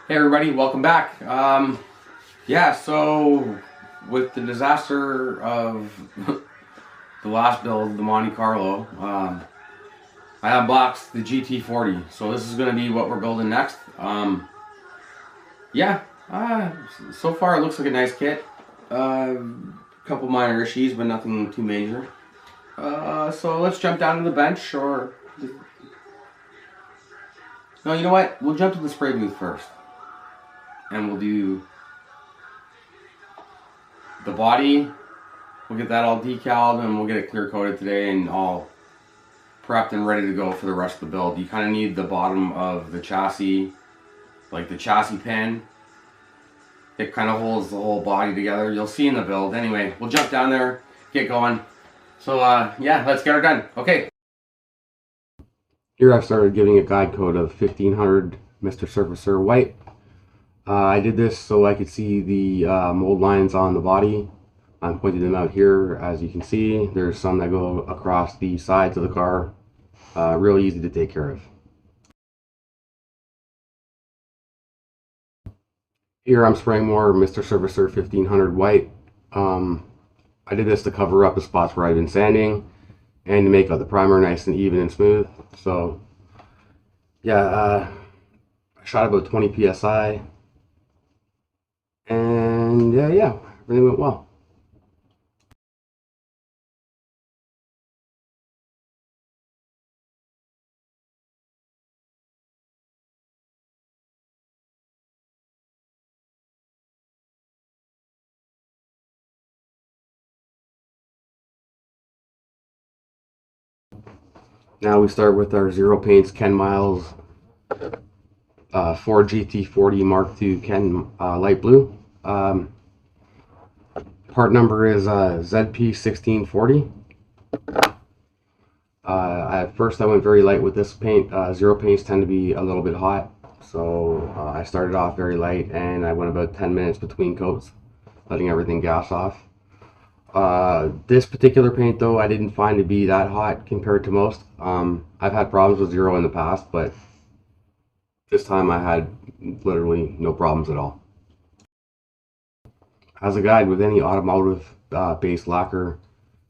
Hey everybody, welcome back. Yeah, so with the disaster of the last build, the Monte Carlo, I unboxed the GT40. So this is going to be what we're building next. Yeah, so far it looks like a nice kit. Couple minor issues, but nothing too major. So let's jump down to the bench, or no, you know what? We'll jump to the spray booth first. And we'll do the body. We'll get that all decaled and we'll get it clear coated today and all prepped and ready to go for the rest of the build. You kind of need the bottom of the chassis, like the chassis pin. It kind of holds the whole body together. You'll see in the build. Anyway, we'll jump down there, get going. So yeah, let's get her done. Okay. Here I've started giving a guide coat of 1500 Mr. Surfacer White. I did this so I could see the mold lines on the body. I'm pointing them out here. As you can see, there's some that go across the sides of the car. Really easy to take care of. Here I'm spraying more Mr. Surfacer 1500 White. I did this to cover up the spots where I've been sanding and to make the primer nice and even and smooth. So yeah, I shot about 20 psi. And yeah, everything went well. Now we start with our Zero Paints Ken Miles Ford GT40 Mk.II Ken light blue. Part number is ZP1640. At first I went very light with this paint. Zero paints tend to be a little bit hot, so I started off very light and I went about 10 minutes between coats, letting everything gas off. This particular paint though, I didn't find to be that hot compared to most. I've had problems with Zero in the past, but this time I had literally no problems at all. As a guide with any automotive based lacquer,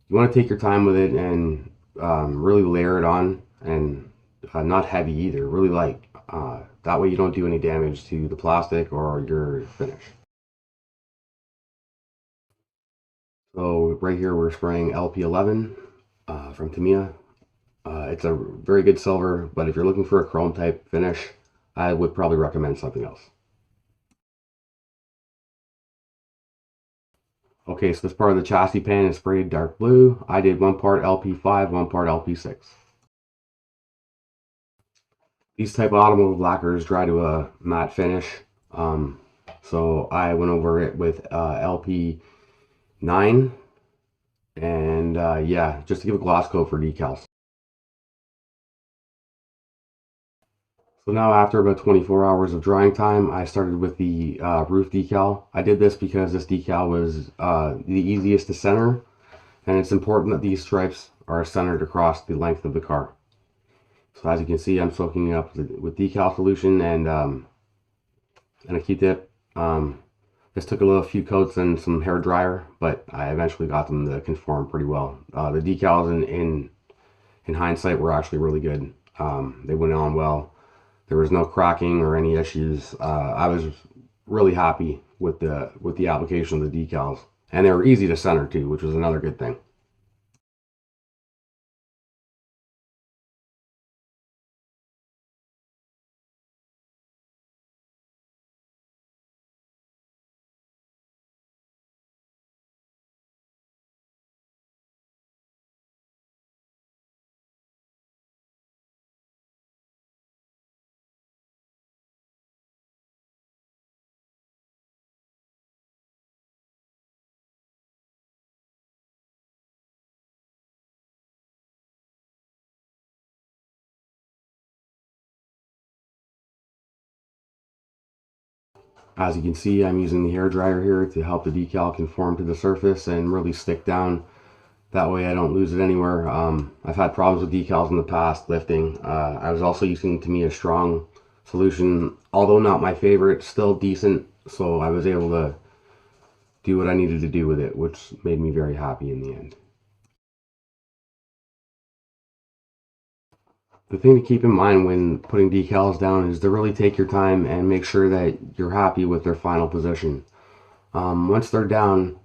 you want to take your time with it and really layer it on, and not heavy either, really light. That way you don't do any damage to the plastic or your finish. So right here we're spraying LP11 from Tamiya. It's a very good silver, but if you're looking for a chrome type finish, I would probably recommend something else. Okay, so this part of the chassis pan is sprayed dark blue. I did one part LP5, one part LP6. These type of automotive lacquers dry to a matte finish, so I went over it with LP9, and yeah, just to give a gloss coat for decals. So now after about 24 hours of drying time, I started with the roof decal. I did this because this decal was the easiest to center, and it's important that these stripes are centered across the length of the car. So as you can see, I'm soaking it up with decal solution and a Q-tip. This took a few coats and some hair dryer, but I eventually got them to conform pretty well. The decals in hindsight were actually really good. They went on well. There was no cracking or any issues. I was really happy with the application of the decals, and they were easy to center too, which was another good thing. As you can see, I'm using the hair dryer here to help the decal conform to the surface and really stick down. That way I don't lose it anywhere. I've had problems with decals in the past lifting. I was also using Tamiya strong solution, although not my favorite, still decent. So I was able to do what I needed to do with it, which made me very happy in the end. The thing to keep in mind when putting decals down is to really take your time and make sure that you're happy with their final position. Once they're down,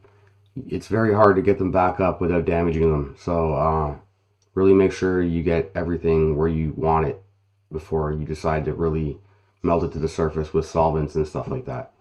it's very hard to get them back up without damaging them. So really make sure you get everything where you want it before you decide to really melt it to the surface with solvents and stuff like that.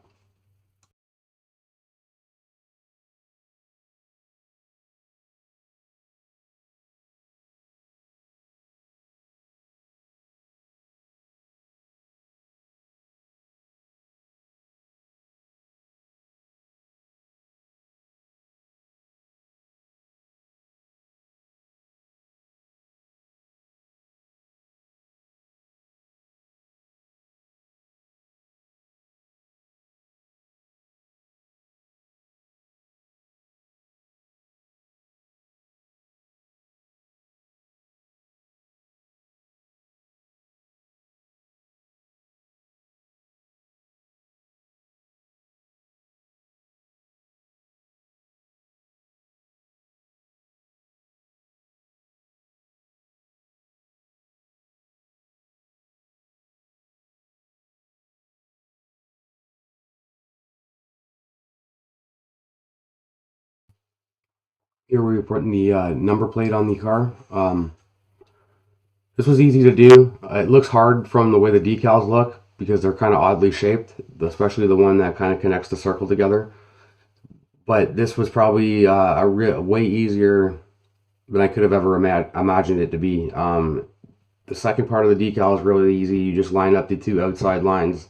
Here we're putting the number plate on the car. This was easy to do. It looks hard from the way the decals look because they're kind of oddly shaped, especially the one that kind of connects the circle together. But this was probably way easier than I could have ever imagined it to be. The second part of the decal is really easy. You just line up the two outside lines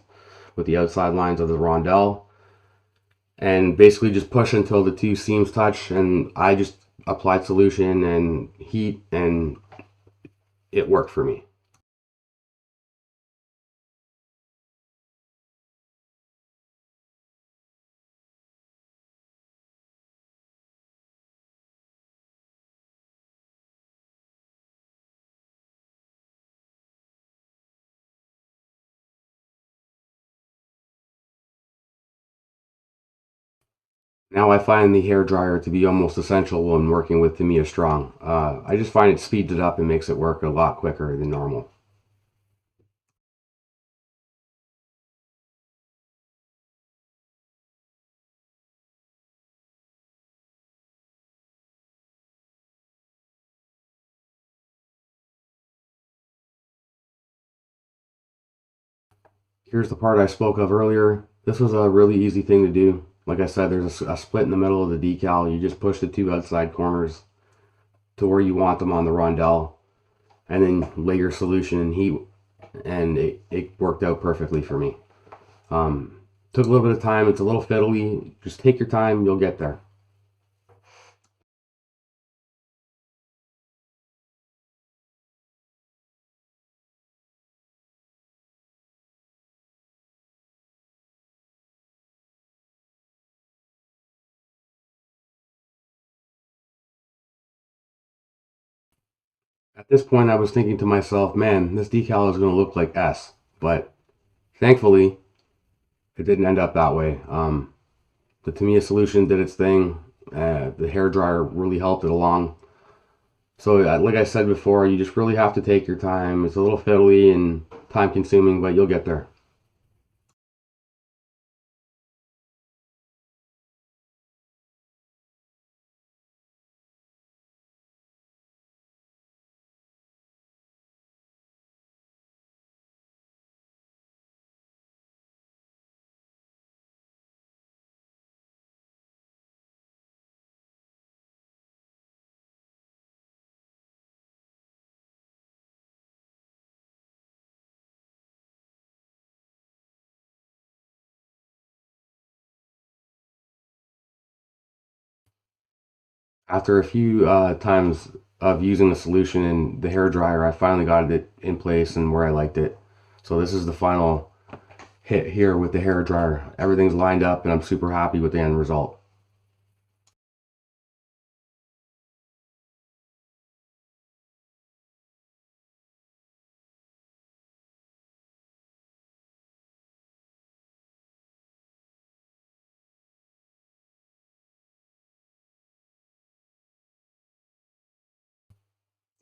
with the outside lines of the rondelle and basically just push until the two seams touch. And I just applied solution and heat, and it worked for me. Now I find the hair dryer to be almost essential when working with Tamiya Strong. I just find it speeds it up and makes it work a lot quicker than normal. Here's the part I spoke of earlier. This was a really easy thing to do. Like I said, there's a split in the middle of the decal. You just push the two outside corners to where you want them on the rondelle, and then lay your solution in heat, and it worked out perfectly for me. Took a little bit of time. It's a little fiddly. Just take your time. You'll get there. At this point, I was thinking to myself, man, this decal is going to look like S. But thankfully, it didn't end up that way. The Tamiya solution did its thing. The hair dryer really helped it along. So, like I said before, you just really have to take your time. It's a little fiddly and time consuming, but you'll get there. After a few times of using the solution in the hair dryer, I finally got it in place and where I liked it. So this is the final hit here with the hair dryer. Everything's lined up and I'm super happy with the end result.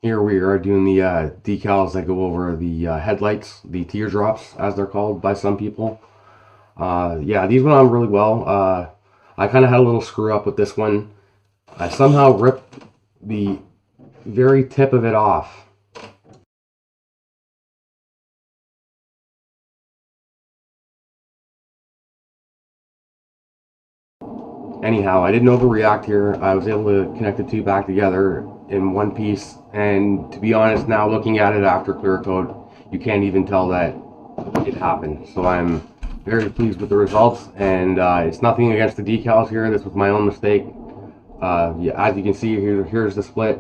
Here we are doing the decals that go over the headlights, the teardrops as they're called by some people. Yeah, these went on really well. I kind of had a little screw up with this one. I somehow ripped the very tip of it off. Anyhow, I didn't overreact here. I was able to connect the two back together in one piece, and to be honest, now looking at it after Clearcoat, you can't even tell that it happened. So I'm very pleased with the results, and it's nothing against the decals here. This was my own mistake. Yeah, as you can see, here's the split.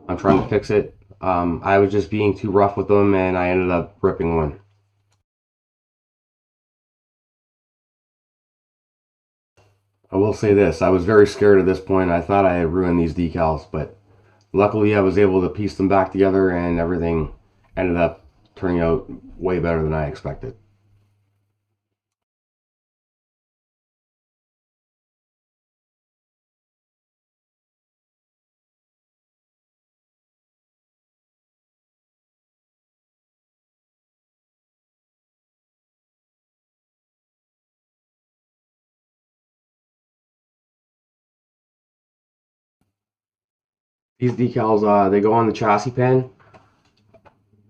I'm trying to fix it. I was just being too rough with them, and I ended up ripping one. I will say this, I was very scared at this point. I thought I had ruined these decals, but luckily I was able to piece them back together and everything ended up turning out way better than I expected. These decals, they go on the chassis pan.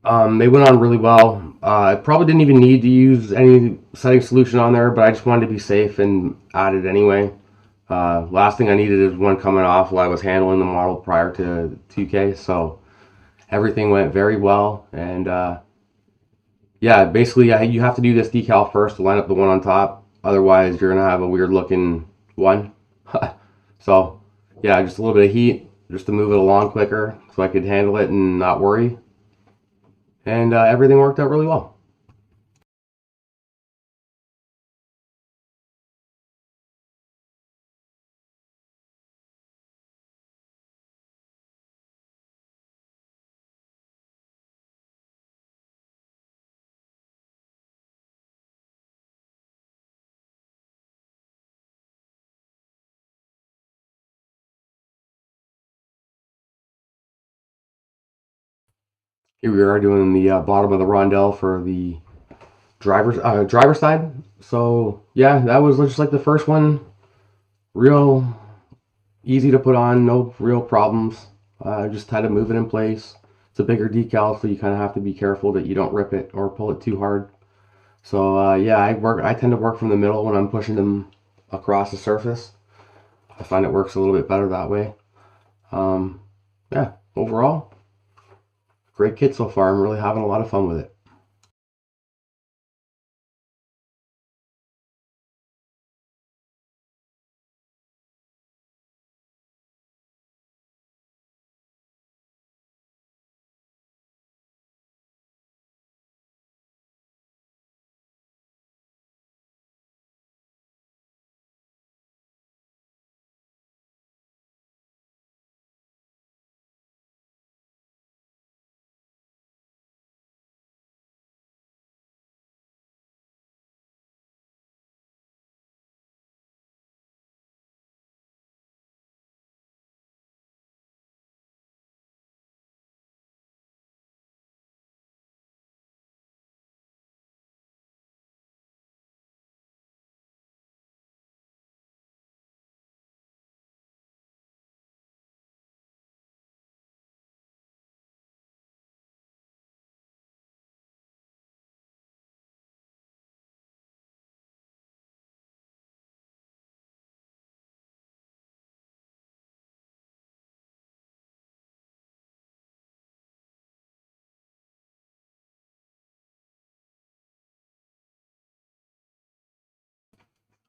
They went on really well. I probably didn't even need to use any setting solution on there, but I just wanted to be safe and added anyway. Last thing I needed is one coming off while I was handling the model prior to 2K, so everything went very well. And yeah, basically you have to do this decal first to line up the one on top. Otherwise, you're going to have a weird looking one. So yeah, just a little bit of heat just to move it along quicker so I could handle it and not worry. And everything worked out really well. Here we are doing the bottom of the rondelle for the driver's side. So yeah, that was just like the first one. Real easy to put on, no real problems. Just had to move it in place. It's a bigger decal, so you kind of have to be careful that you don't rip it or pull it too hard. So yeah, I tend to work from the middle when I'm pushing them across the surface. I find it works a little bit better that way. Um, yeah, overall, great kit so far. I'm really having a lot of fun with it.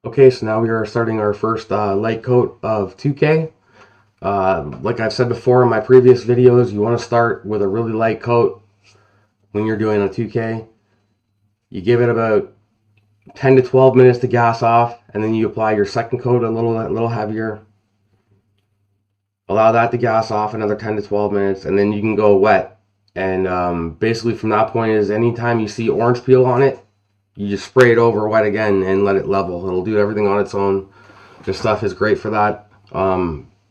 Okay, so now we are starting our first light coat of 2K. Like I've said before in my previous videos, you want to start with a really light coat when you're doing a 2K. You give it about 10 to 12 minutes to gas off, and then you apply your second coat a little heavier. Allow that to gas off another 10 to 12 minutes, and then you can go wet. And basically from that point is anytime you see orange peel on it, you just spray it over wet again and let it level. It'll do everything on its own. This stuff is great for that.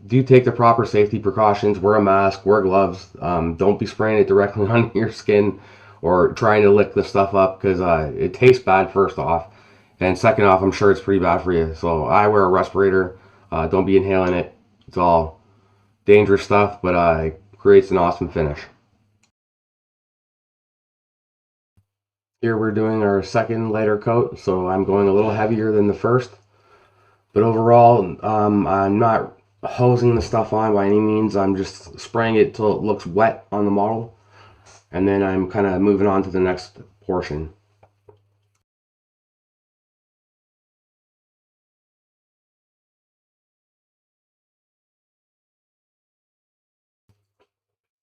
do take the proper safety precautions. Wear a mask, wear gloves. Don't be spraying it directly on your skin or trying to lick the stuff up, because it tastes bad, first off. And second off, I'm sure it's pretty bad for you. So I wear a respirator. Don't be inhaling it. It's all dangerous stuff, but it creates an awesome finish. Here we're doing our second lighter coat, so I'm going a little heavier than the first. But overall, I'm not hosing the stuff on by any means. I'm just spraying it till it looks wet on the model. And then I'm kind of moving on to the next portion.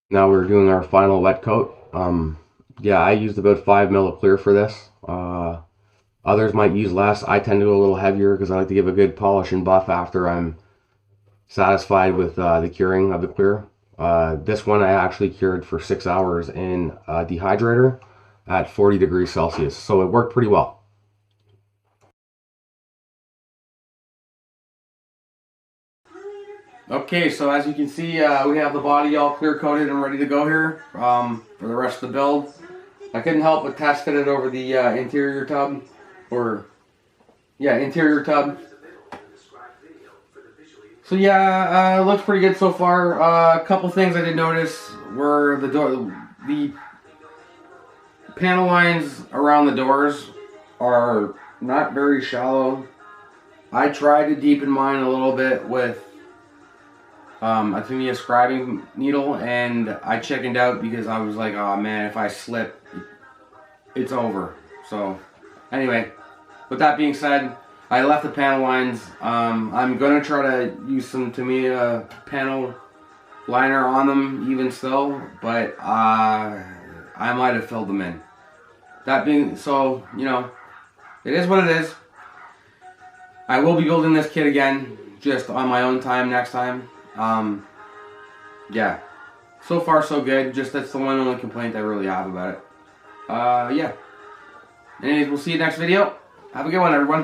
Now we're doing our final wet coat. Yeah, I used about 5 ml of clear for this. Others might use less. I tend to go a little heavier because I like to give a good polish and buff after I'm satisfied with the curing of the clear. This one I actually cured for 6 hours in a dehydrator at 40 degrees Celsius, so it worked pretty well. Okay, so as you can see, we have the body all clear coated and ready to go here for the rest of the build. I couldn't help but test fit it over the interior tub, interior tub. So yeah, it looks pretty good so far. A couple things I did notice were the panel lines around the doors are not very shallow. I tried to deepen mine a little bit with a Tamiya scribing needle, and I chickened out because I was like, oh man, if I slip, it's over. So anyway, with that being said, I left the panel lines. I'm going to try to use some Tamiya panel liner on them even still, but I might have filled them in. That being so, you know, it is what it is. I will be building this kit again, just on my own time next time. Yeah, so far so good. Just that's the one only complaint I really have about it. Yeah. Anyways, we'll see you next video. Have a good one, everyone.